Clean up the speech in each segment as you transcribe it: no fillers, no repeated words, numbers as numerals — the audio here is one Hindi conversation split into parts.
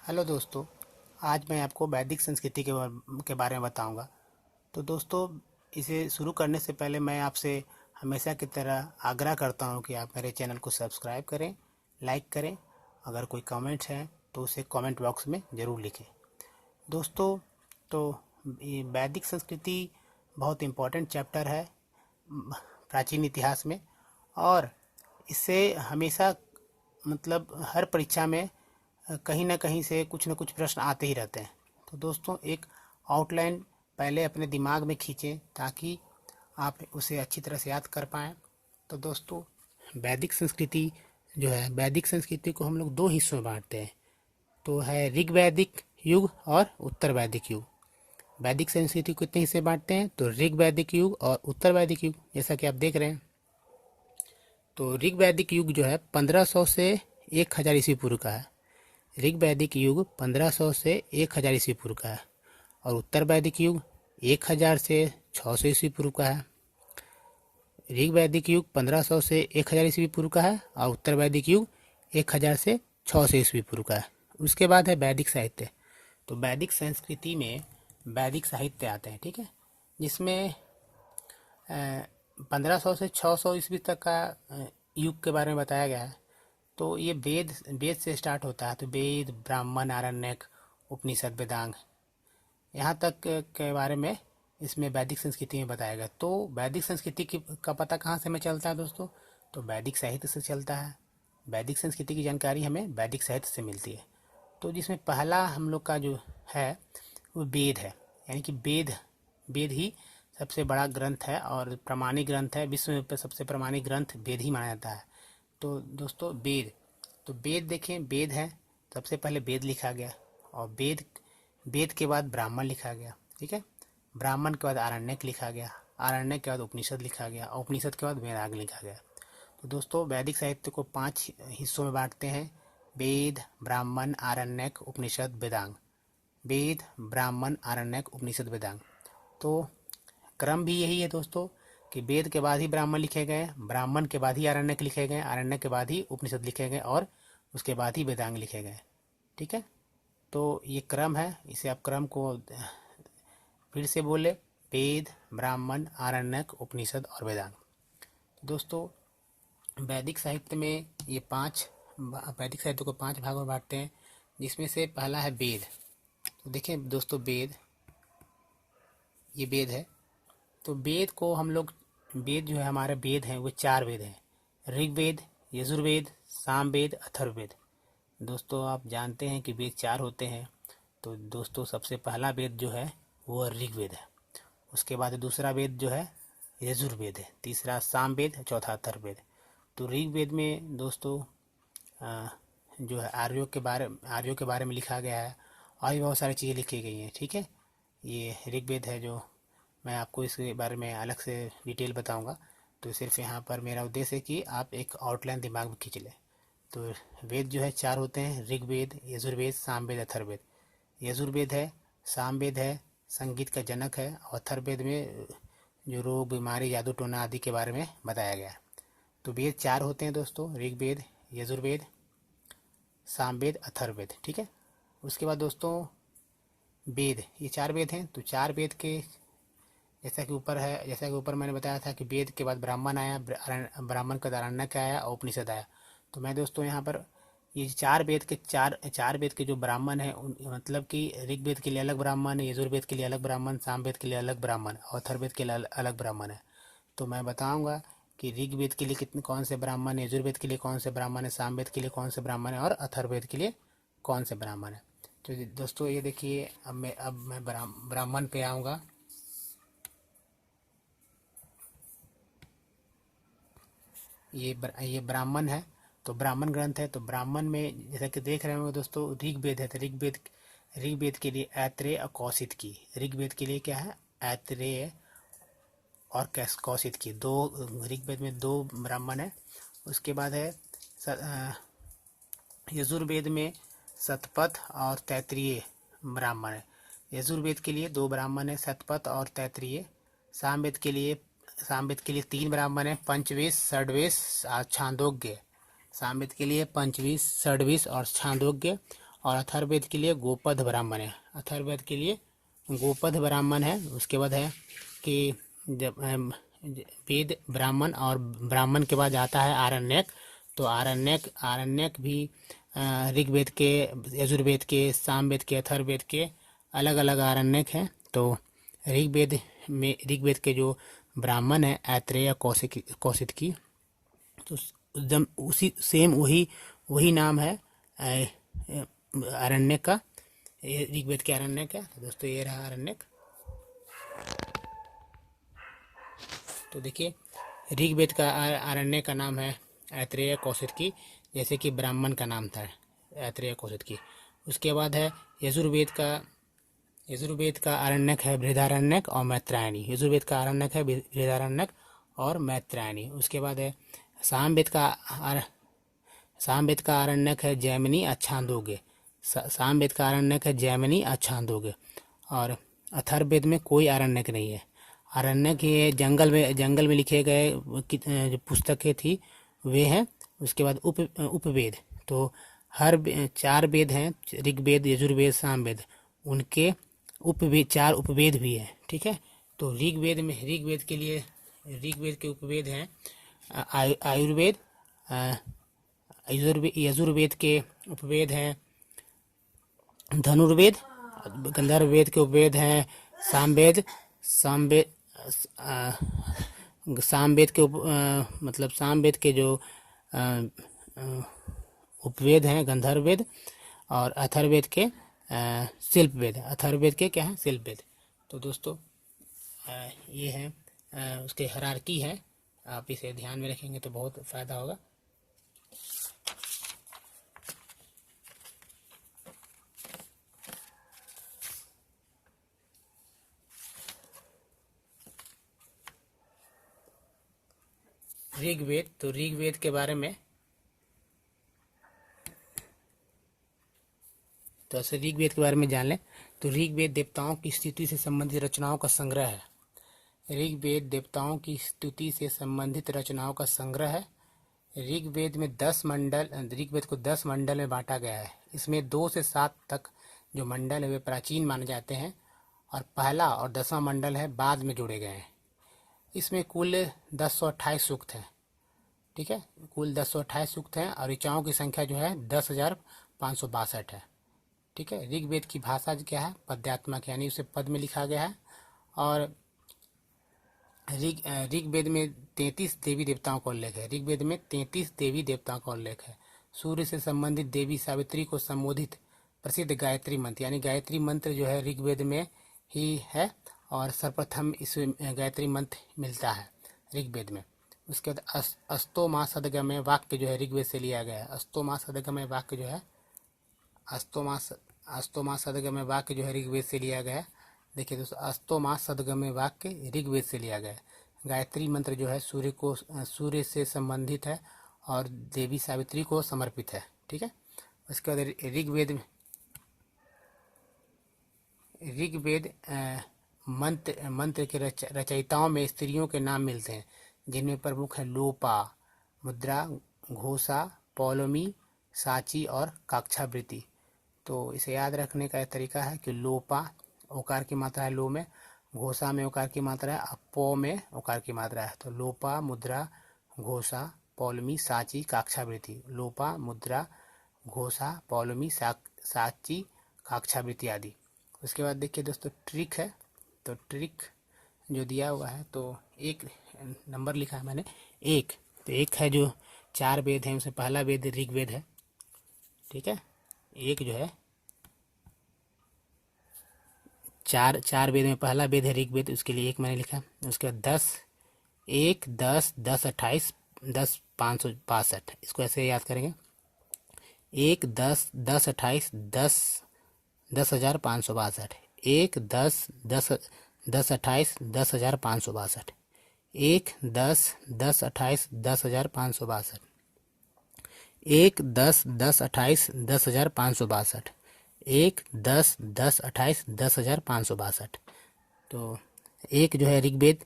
हेलो दोस्तों। आज मैं आपको वैदिक संस्कृति के बारे में बताऊंगा। तो दोस्तों, इसे शुरू करने से पहले मैं आपसे हमेशा की तरह आग्रह करता हूं कि आप मेरे चैनल को सब्सक्राइब करें, लाइक करें। अगर कोई कमेंट्स है तो उसे कमेंट बॉक्स में ज़रूर लिखें। दोस्तों, तो ये वैदिक संस्कृति बहुत इम्पोर्टेंट चैप्टर है प्राचीन इतिहास में, और इससे हमेशा मतलब हर परीक्षा में कहीं ना कहीं से कुछ ना कुछ प्रश्न आते ही रहते हैं। तो दोस्तों, एक आउटलाइन पहले अपने दिमाग में खींचें ताकि आप उसे अच्छी तरह से याद कर पाएँ। तो दोस्तों, वैदिक संस्कृति जो है, वैदिक संस्कृति को हम लोग दो हिस्सों में बांटते हैं। तो है ऋग वैदिक युग और उत्तर वैदिक युग। वैदिक संस्कृति को कितने हिस्से बांटते हैं? तो ऋग वैदिक युग और उत्तर वैदिक युग, जैसा कि आप देख रहे हैं। तो ऋग वैदिक युग जो है 1500 से 1000 ईस्वी पूर्व का है। ऋग वैदिक युग 1500 से 1000 ईस्वी पूर्व का है, और उत्तर वैदिक युग 1000 से 600 ईस्वी पूर्व का है। ऋग वैदिक युग 1500 से 1000 ईस्वी पूर्व का है, और उत्तर वैदिक युग 1000 से 600 ईस्वी पूर्व का है। उसके बाद है वैदिक साहित्य। तो वैदिक संस्कृति में वैदिक साहित्य आते हैं, ठीक है, जिसमें 1500 से 600 ईस्वी तक का युग के बारे में बताया गया है। तो ये वेद वेद से स्टार्ट होता है। तो वेद, ब्राह्मण, आरण्यक, उपनिषद, वेदांग, यहाँ तक के बारे में इसमें वैदिक संस्कृति में बताया गया। तो वैदिक संस्कृति का पता कहाँ से हमें चलता है दोस्तों? तो वैदिक साहित्य से चलता है। वैदिक संस्कृति की जानकारी हमें वैदिक साहित्य से मिलती है। तो जिसमें पहला हम लोग का जो है वो वेद है। यानी कि वेद वेद ही सबसे बड़ा ग्रंथ है और प्रमाणिक ग्रंथ है। विश्व में सबसे प्रमाणिक ग्रंथ वेद ही माना जाता है। तो दोस्तों, वेद, तो वेद देखें, वेद है, सबसे पहले वेद लिखा गया, और वेद वेद के बाद ब्राह्मण लिखा गया, ठीक है। ब्राह्मण के बाद आरण्यक लिखा गया, आरण्यक के बाद उपनिषद लिखा गया, और उपनिषद के बाद वेदांग लिखा गया। तो दोस्तों, वैदिक साहित्य को 5 हिस्सों में बांटते हैं: वेद, ब्राह्मण, आरण्यक, उपनिषद, वेदांग। वेद, ब्राह्मण, आरण्यक, उपनिषद, वेदांग। तो क्रम भी यही है दोस्तों, कि वेद के बाद ही ब्राह्मण लिखे गए, ब्राह्मण के बाद ही आरण्यक लिखे गए, आरण्यक के बाद ही उपनिषद लिखे गए, और उसके बाद ही वेदांग लिखे गए, ठीक है। तो ये क्रम है, इसे आप क्रम को फिर से बोले: वेद, ब्राह्मण, आरण्यक, उपनिषद और वेदांग। दोस्तों, वैदिक साहित्य में ये 5 वैदिक साहित्य को 5 भागों में बांटते हैं, जिसमें से पहला है वेद। तो देखें दोस्तों, वेद, ये वेद है। तो वेद को हम लोग, वेद जो है हमारे वेद हैं वो 4 वेद हैं: ऋग्वेद, यजुर्वेद, सामवेद, अथर्ववेद। दोस्तों, आप जानते हैं कि वेद 4 होते हैं। तो दोस्तों, सबसे पहला वेद जो है वो ऋग्वेद है। उसके बाद दूसरा वेद जो है यजुर्वेद है, तीसरा सामवेद, चौथा अथर्ववेद। तो ऋग्वेद में दोस्तों जो है आर्यों के बारे में लिखा गया है, और भी बहुत सारी चीज़ें लिखी गई हैं, ठीक है। ये ऋग्वेद है, जो मैं आपको इसके बारे में अलग से डिटेल बताऊंगा। तो सिर्फ यहाँ पर मेरा उद्देश्य है कि आप एक आउटलाइन दिमाग में खींच लें। तो वेद जो है 4 होते हैं: ऋग्वेद, यजुर्वेद, सामवेद, अथर्ववेद। यजुर्वेद है, सामवेद है, संगीत का जनक है, और अथर्ववेद में जो रोग, बीमारी, जादू टोना आदि के बारे में बताया गया है। तो वेद 4 होते हैं दोस्तों: ऋग्वेद, यजुर्वेद, सामवेद, अथर्ववेद, ठीक है। उसके बाद दोस्तों, वेद, ये 4 वेद हैं। तो 4 वेद के जैसा कि ऊपर मैंने बताया था कि वेद के बाद ब्राह्मण आया, ब्राह्मण के बाद आरण्यक आया, और उपनिषद आया। तो मैं दोस्तों यहाँ पर ये 4 वेद के चार वेद के जो ब्राह्मण हैं, मतलब कि ऋग्वेद के लिए अलग ब्राह्मण है, यजुर्वेद के लिए अलग ब्राह्मण, सामवेद के लिए अलग ब्राह्मण, और अथर्ववेद के लिए अलग ब्राह्मण है। तो मैं बताऊंगा कि ऋग्वेद के लिए कितने कौन से ब्राह्मण है, यजुर्वेद के लिए कौन से ब्राह्मण है, सामवेद के लिए कौन से ब्राह्मण है, और अथर्ववेद के लिए कौन से ब्राह्मण है। तो दोस्तों, ये देखिए, अब मैं ब्राह्मण पे आऊँगा। ये ब्राह्मण है। तो ब्राह्मण ग्रंथ है। तो ब्राह्मण में जैसा कि देख रहे होंगे दोस्तों, ऋग्वेद है। तो ऋग्वेद के लिए ऐत्रेय और कौशिक की। ऋग्वेद के लिए क्या है? ऐत्रेय और कौशिक की। ऋग्वेद में 2 ब्राह्मण है। उसके बाद है यजुर्वेद में शतपथ और तैत्तिरीय ब्राह्मण है। यजुर्वेद के लिए 2 ब्राह्मण है, शतपथ और तैत्तिरीय। सामवेद के लिए 3 ब्राह्मण है, पंचविश, षड्विश और छांदोग्य। सामवेद के लिए पंचविश, षड्विश और छांदोग्य। और अथर्ववेद के लिए गोपद ब्राह्मण है। अथर्ववेद के लिए गोपद ब्राह्मण है। उसके बाद है कि जब वेद ब्राह्मण और ब्राह्मण के बाद आता है आरण्यक। तो आरण्यक भी ऋग्वेद के, यजुर्वेद के, सामवेद के, अथर्ववेद के अलग अलग आरण्यक हैं। तो ऋग्वेद के जो ब्राह्मण है ऐत्रेय कौशिकी, तो एकदम उसी सेम वही नाम है आरण्यक का। ऋग्वेद के आरण्यक है। तो दोस्तों ये रहा आरण्यक। तो देखिए ऋग्वेद का आरण्यक का नाम है ऐत्रेय कौशिकी, जैसे कि ब्राह्मण का नाम था ऐत्रेय कौशिकी। उसके बाद है यजुर्वेद का आरण्यक है बृहदारण्यक और मैत्रायणी। यजुर्वेद का आरण्यक है बृहदारण्यक और मैत्रायणी। उसके बाद है सामवेद का आरण्यक है जैमिनी अच्छांदोग्य। सामवेद का आरण्यक है जैमिनी अच्छांदोग्य। और अथर्ववेद में कोई आरण्यक नहीं है। आरण्यक ये जंगल में लिखे गए जो पुस्तकें थी वे हैं। उसके बाद उपवेद, तो हर 4 वेद हैं, ऋग्वेद, यजुर्वेद, सामवेद, उनके चार उपवेद भी हैं। ठीक है। तो ऋग्वेद के उपवेद हैं आयुर्वेद, यजुर्वेद के उपवेद हैं धनुर्वेद, गंधर्ववेद के उपवेद हैं सामवेद के जो उपवेद हैं गंधर्ववेद, और अथर्ववेद के शिल्पवेद। अथर्ववेद के क्या है? शिल्पवेद। तो दोस्तों ये है उसके हायरार्की है, आप इसे ध्यान में रखेंगे तो बहुत फायदा होगा। ऋग्वेद, तो ऋग्वेद के बारे में तो ऐसे ऋग्वेद के बारे में जान लें। तो ऋग्वेद देवताओं की स्तुति से संबंधित रचनाओं का संग्रह है। ऋग्वेद देवताओं की स्तुति से संबंधित रचनाओं का संग्रह है। ऋग्वेद को 10 मंडल में बांटा गया है। इसमें 2 से 7 तक जो मंडल है वे प्राचीन माने जाते हैं, और पहला और 10वां मंडल है बाद में जोड़े गए हैं। इसमें कुल 1028 सूक्त हैं। ठीक है, कुल 1028 सूक्त हैं, और ऋचाओं की संख्या जो है 10,562 है। ठीक है। ऋग्वेद की भाषा क्या है? पद्यात्मक, यानी उसे पद में लिखा गया है। और ऋग्वेद में 33 देवी देवताओं का उल्लेख है। ऋग्वेद में 33 देवी देवताओं का उल्लेख है। सूर्य से संबंधित देवी सावित्री को संबोधित प्रसिद्ध गायत्री मंत्र, यानी गायत्री मंत्र जो है ऋग्वेद में ही है, और सर्वप्रथम इस गायत्री मंत्र मिलता है ऋग्वेद में। उसके बाद अस्तोमा सदगमय वाक्य जो है ऋग्वेद से लिया गया है। अस्तोमा सदगमय वाक्य जो है अस्तोमा सदगमय वाक्य जो है ऋग्वेद से लिया गया है। देखिए दोस्तों, अस्तोमा सदगमय वाक्य ऋग्वेद से लिया गया है। गायत्री मंत्र जो है सूर्य से संबंधित है और देवी सावित्री को समर्पित है। ठीक है। उसके बाद ऋग्वेद मंत्र के रचयिताओं में स्त्रियों के नाम मिलते हैं, जिनमें प्रमुख है लोपा, मुद्रा, घोषा, पौलोमी, साची और काक्षावृत्ति। तो इसे याद रखने का तरीका है कि लोपा ओकार की मात्रा है लो में, घोषा में ओकार की मात्रा है, पौ में ओकार की मात्रा है। तो लोपा, मुद्रा, घोषा, पौलमी, साची, काक्षावृत्ति। लोपा, मुद्रा, घोषा, पौलमी, साची, काक्षावृत्ति आदि। उसके बाद देखिए दोस्तों ट्रिक है। तो ट्रिक जो दिया हुआ है, तो एक नंबर लिखा है मैंने, एक। तो एक है जो 4 वेद हैं, उसमें पहला वेद ऋग्वेद है। ठीक है। एक जो है चार वेद में पहला वेद है ऋग्वेद, उसके लिए एक मैंने लिखा। उसके बाद 10, 28, 10,562। इसको ऐसे याद करेंगे, 1, 10, 28, 10,562। 1, 10, 28, 10,562। 1, 10, 28, 10,562। 1, 10, 28, 10,562। 1, 10, 28, 10,562। तो एक जो है ऋग्वेद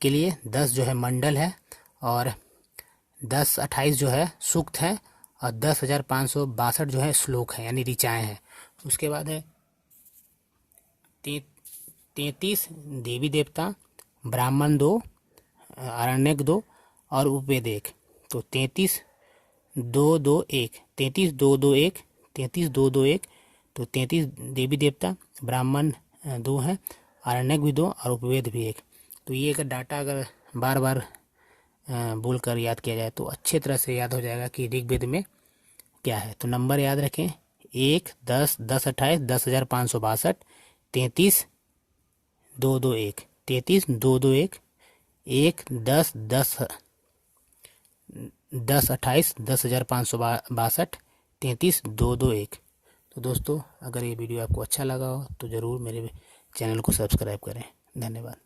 के लिए 10 जो है मंडल है, और 10, 28 जो है सूक्त है, और 10,562 जो है श्लोक है यानी ऋचाएँ हैं। उसके बाद है 33 देवी देवता, ब्राह्मण 2, आरण्यक 2 और उपवेद 1। तो 33,221 33,221 33,221। तो 33 देवी देवता, ब्राह्मण 2 हैं, आरण्यक भी 2 और उपवेद भी 1। तो ये अगर डाटा अगर बार बार बोलकर याद किया जाए तो अच्छे तरह से याद हो जाएगा कि ऋग्वेद में क्या है। तो नंबर याद रखें 1, 10, 10, 28, 10,562, 33,221, 33,221, 1, 10, 10, 10, 28, 10,562, 33,221। तो दोस्तों अगर ये वीडियो आपको अच्छा लगा हो तो ज़रूर मेरे चैनल को सब्सक्राइब करें। धन्यवाद।